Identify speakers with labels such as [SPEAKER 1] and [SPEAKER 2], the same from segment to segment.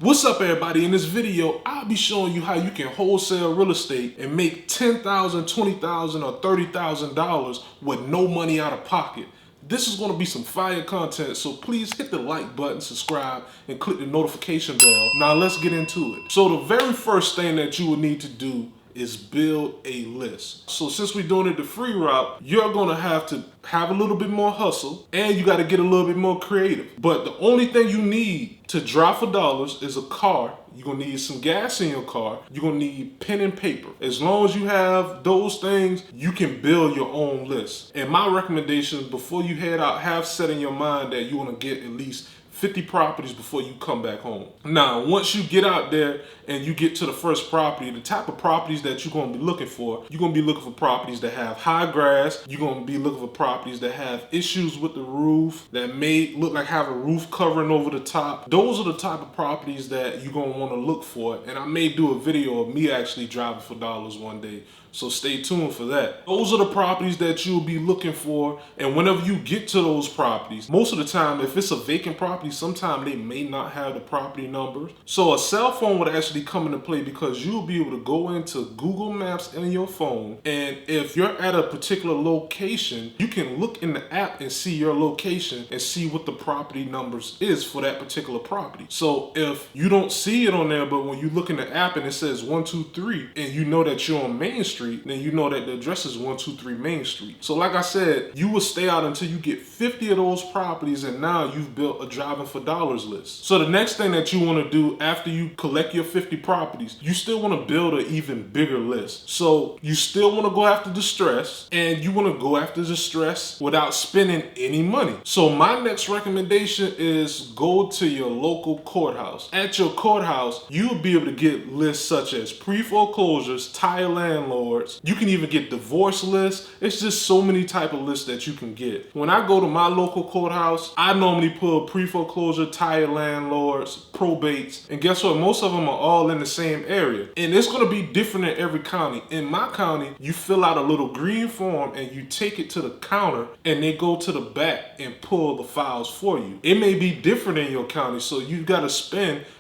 [SPEAKER 1] What's up, everybody? In this video, I'll be showing you how you can wholesale real estate and make $10,000, $20,000, or $30,000 with no money out of pocket. This is going to be some fire content, so please hit the like button, subscribe, and click the notification bell. Now let's get into it. So the very first thing that you will need to do is build a list. So since we're doing it the free route, you're gonna have to have a little bit more hustle and you gotta get a little bit more creative. But the only thing you need to drive for dollars is a car. You're gonna need some gas in your car. You're gonna need pen and paper. As long as you have those things, you can build your own list. And my recommendation, before you head out, have set in your mind that you wanna get at least 50 properties before you come back home. Now, once you get out there and you get to the first property, the type of properties that you're gonna be looking for, you're gonna be looking for properties that have high grass. You're gonna be looking for properties that have issues with the roof, that may look like have a roof covering over the top. Those are the type of properties that you're gonna wanna look for. And I may do a video of me actually driving for dollars one day, so stay tuned for that. Those are the properties that you'll be looking for. And whenever you get to those properties, most of the time, if it's a vacant property, sometimes they may not have the property numbers. So a cell phone would actually come into play because you'll be able to go into Google Maps in your phone. And if you're at a particular location, you can look in the app and see your location and see what the property numbers is for that particular property. So if you don't see it on there, but when you look in the app and it says 123 and you know that you're on Main Street, then you know that the address is 123 Main Street. So like I said, you will stay out until you get 50 of those properties, and now you've built a driving for dollars list. So the next thing that you want to do after you collect your 50 properties, you still want to build an even bigger list. So you still want to go after the stress, and you want to go after the stress without spending any money. So my next recommendation is go to your local courthouse. At your courthouse, you'll be able to get lists such as pre-foreclosures, tire landlords. You can even get divorce lists. It's just so many type of lists that you can get. When I go to my local courthouse, I normally pull pre-foreclosure, tire landlords, probates, and guess what? Most of them are all in the same area. And it's going to be different in every county. In my county, you fill out a little green form and you take it to the counter and they go to the back and pull the files for you. It may be different in your county, so you got to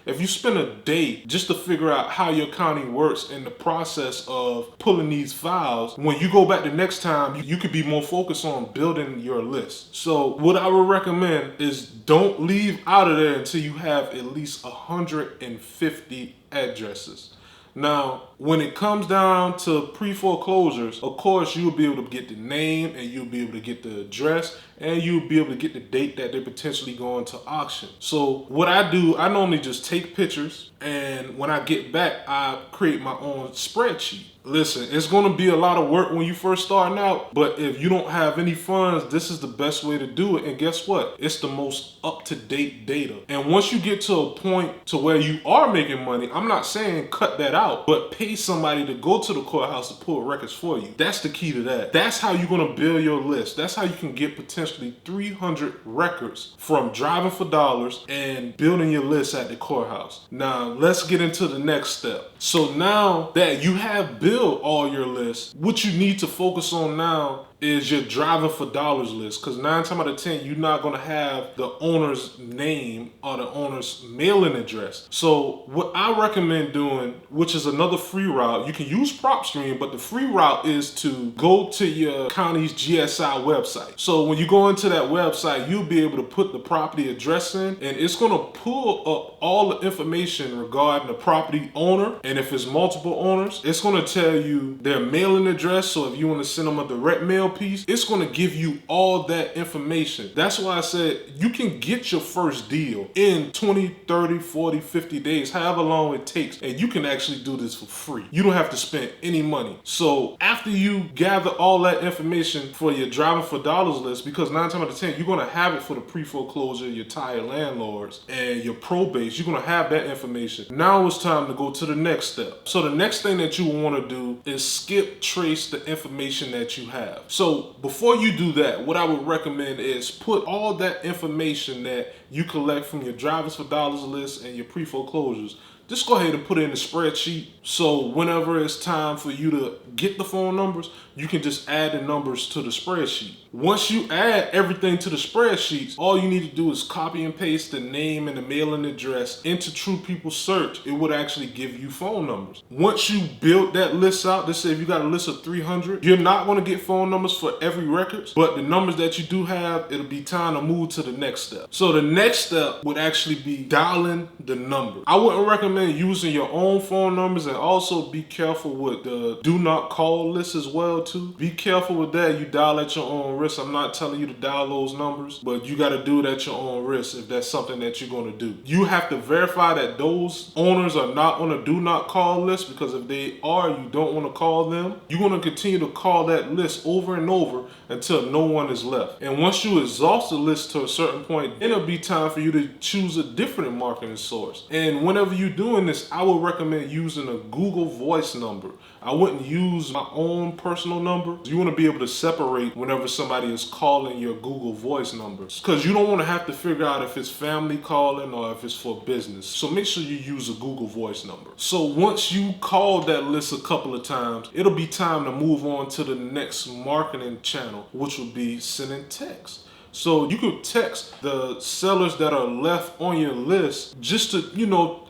[SPEAKER 1] if you spend a day just to figure out how your county works in the process of pulling these files, when you go back the next time, you could be more focused on building your list. So what I would recommend is don't leave out of there until you have at least 150 addresses. Now, when it comes down to pre-foreclosures, of course, you'll be able to get the name and you'll be able to get the address and you'll be able to get the date that they're potentially going to auction. So what I do, I normally just take pictures, and when I get back, I create my own spreadsheet. Listen, it's going to be a lot of work when you first starting out, but if you don't have any funds, this is the best way to do it. And guess what? It's the most up-to-date data. And once you get to a point to where you are making money, I'm not saying cut that out, but pay somebody to go to the courthouse to pull records for you. That's the key to that. That's how you're going to build your list. That's how you can get potentially 300 records from driving for dollars and building your list at the courthouse. Now, let's get into the next step. So now that you have built all your lists, what you need to focus on now is your driving for dollars list, because 9 times out of 10 you're not going to have the owner's name or the owner's mailing address. So what I recommend doing, which is another free route, you can use PropStream, but the free route is to go to your county's GSI website. So when you go into that website, you'll be able to put the property address in, and it's going to pull up all the information regarding the property owner, and if it's multiple owners, it's going to tell you their mailing address. So if you want to send them a direct mail piece, it's going to give you all that information. That's why I said you can get your first deal in 20, 30, 40, 50 days, however long it takes, and you can actually do this for free. You don't have to spend any money. So after you gather all that information for your driving for dollars list, because 9 times out of 10 you're going to have it for the pre-foreclosure, your tire landlords, and your probates, you're going to have that information. Now it's time to go to the next step. So the next thing that you want to do is skip trace the information that you have. So before you do that, what I would recommend is put all that information that you collect from your drivers for dollars list and your pre-foreclosures, just go ahead and put it in the spreadsheet. So whenever it's time for you to get the phone numbers, you can just add the numbers to the spreadsheet. Once you add everything to the spreadsheets, all you need to do is copy and paste the name and the mailing address into True People Search. It would actually give you phone numbers. Once you build that list out, let's say if you got a list of 300, you're not going to get phone numbers for every record, but the numbers that you do have, it'll be time to move to the next step. So the next step would actually be dialing the number. I wouldn't recommend using your own phone numbers, and also be careful with the do not call list as well too. Be careful with that. You dial at your own risk. I'm not telling you to dial those numbers, but you got to do it at your own risk if that's something that you're going to do. You have to verify that those owners are not on a do not call list, because if they are, you don't want to call them. You're going to continue to call that list over and over until no one is left. And once you exhaust the list to a certain point, then it'll be time for you to choose a different marketing source. And whenever you're doing this, I would recommend using a Google Voice number. I wouldn't use my own personal number. You want to be able to separate whenever somebody is calling your Google Voice numbers, because you don't want to have to figure out if it's family calling or if it's for business. So make sure you use a Google Voice number. So once you call that list a couple of times, it'll be time to move on to the next marketing channel, which would be sending text. So you could text the sellers that are left on your list just to,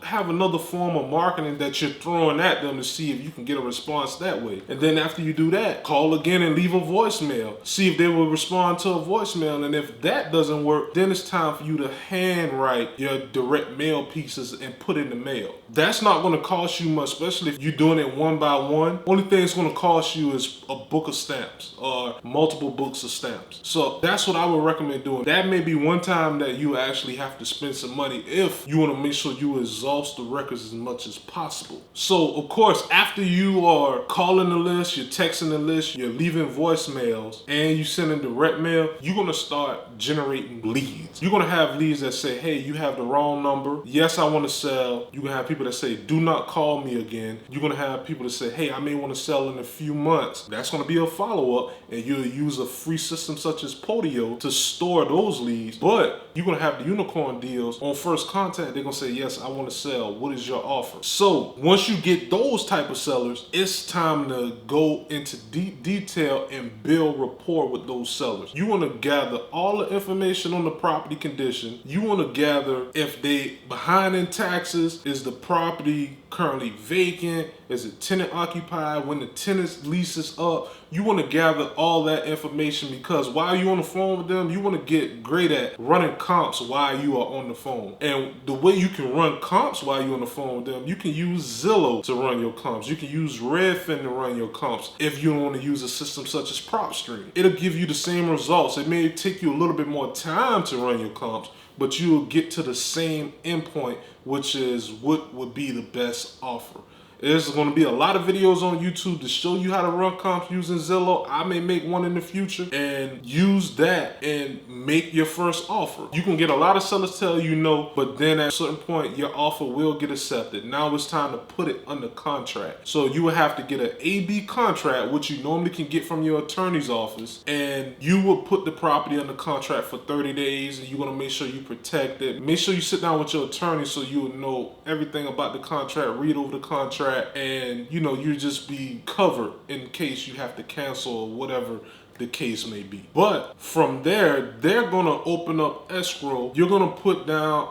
[SPEAKER 1] have another form of marketing that you're throwing at them to see if you can get a response that way. And then after you do that, call again and leave a voicemail. See if they will respond to a voicemail. And if that doesn't work, then it's time for you to handwrite your direct mail pieces and put in the mail. That's not going to cost you much, especially if you're doing it one by one. Only thing it's going to cost you is a book of stamps or multiple books of stamps. So that's what I would recommend doing. That may be one time that you actually have to spend some money if you want to make sure you exhaust the records as much as possible. So of course, after you are calling the list, you're texting the list, you're leaving voicemails, and you sending direct mail, you're going to start generating leads. You're going to have leads that say, hey, you have the wrong number. Yes, I want to sell. You're going to have people that say, do not call me again. You're going to have people that say, hey, I may want to sell in a few months. That's going to be a follow-up, and you'll use a free system such as Podio to store those leads. But you're going to have the unicorn deals on first contact. They're going to say, yes, I want to sell. What is your offer? So once you get those type of sellers, it's time to go into deep detail and build rapport with those sellers. You want to gather all the information on the property condition. You want to gather if they behind in taxes, is the property currently vacant, is it tenant occupied, when the tenant's lease is up. You want to gather all that information, because while you're on the phone with them, you want to get great at running comps while you are on the phone. And the way you can run comps while you're on the phone with them, you can use Zillow to run your comps. You can use Redfin to run your comps if you don't want to use a system such as PropStream. It'll give you the same results. It may take you a little bit more time to run your comps, but you'll get to the same endpoint, which is what would be the best offer. There's going to be a lot of videos on YouTube to show you how to run comps using Zillow. I may make one in the future, and use that and make your first offer. You can get a lot of sellers tell you no, but then at a certain point, your offer will get accepted. Now it's time to put it under contract. So you will have to get an A/B contract, which you normally can get from your attorney's office, and you will put the property under contract for 30 days, and you're going to make sure you protect it. Make sure you sit down with your attorney so you will know everything about the contract, read over the contract, and you just be covered in case you have to cancel or whatever the case may be. But from there, they're gonna open up escrow. You're gonna put down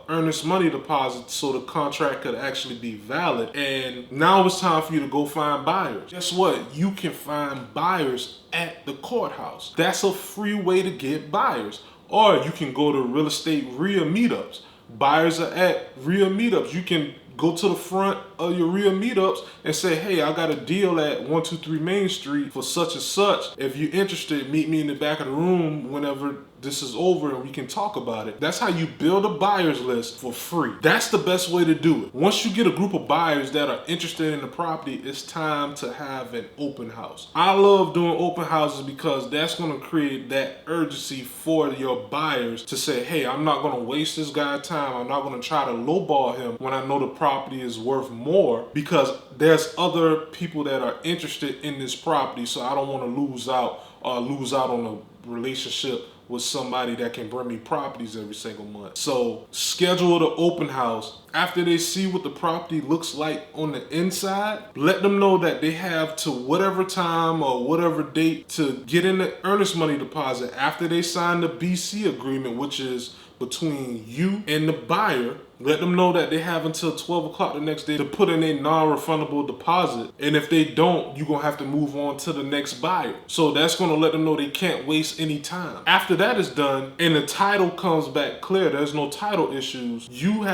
[SPEAKER 1] earnest money deposit so the contract could actually be valid. And now it's time for you to go find buyers. Guess what? You can find buyers at the courthouse. That's a free way to get buyers. Or you can go to real estate RIA meetups. Buyers are at RIA meetups. You can go to the front of your RIA meetups and say, hey, I got a deal at 123 Main Street for such and such. If you're interested, meet me in the back of the room whenever this is over and we can talk about it. That's how you build a buyer's list for free. That's the best way to do it. Once you get a group of buyers that are interested in the property, it's time to have an open house. I love doing open houses because that's going to create that urgency for your buyers to say, hey, I'm not going to waste this guy's time. I'm not going to try to lowball him when I know the property is worth more, because there's other people that are interested in this property, so I don't want to lose out on a relationship with somebody that can bring me properties every single month. So schedule the open house. After they see what the property looks like on the inside, let them know that they have to whatever time or whatever date to get in the earnest money deposit after they sign the BC agreement, which is between you and the buyer. Let them know that they have until 12 o'clock the next day to put in a non-refundable deposit. And if they don't, you're gonna have to move on to the next buyer. So that's gonna let them know they can't waste any time. After that is done and the title comes back clear, there's no title issues, you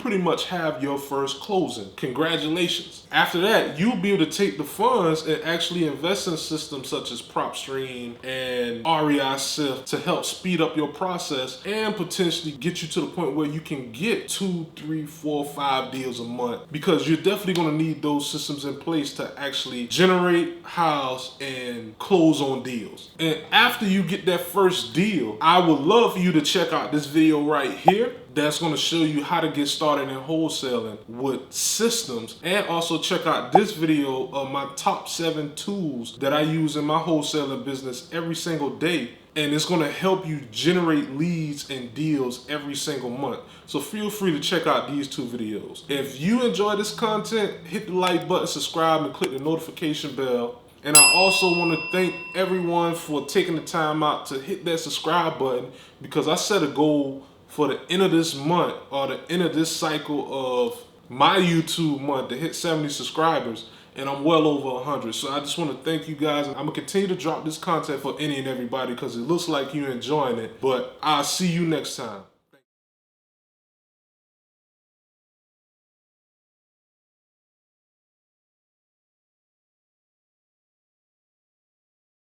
[SPEAKER 1] pretty much have your first closing. Congratulations. After that, you'll be able to take the funds and actually invest in systems such as PropStream and REI Sift to help speed up your process and potentially get you to the point where you can get 2, 3, 4, 5 deals a month, because you're definitely going to need those systems in place to actually generate, house, and close on deals. And after you get that first deal, I would love for you to check out this video right here. That's going to show you how to get started in wholesaling with systems, and also check out this video of my top 7 tools that I use in my wholesaling business every single day. And it's going to help you generate leads and deals every single month. So feel free to check out these 2 videos. If you enjoy this content, hit the like button, subscribe, and click the notification bell. And I also want to thank everyone for taking the time out to hit that subscribe button, because I set a goal for the end of this month, or the end of this cycle of my YouTube month, to hit 70 subscribers. And I'm well over 100. So I just want to thank you guys. I'm going to continue to drop this content for any and everybody because it looks like you're enjoying it. But I'll see you next time.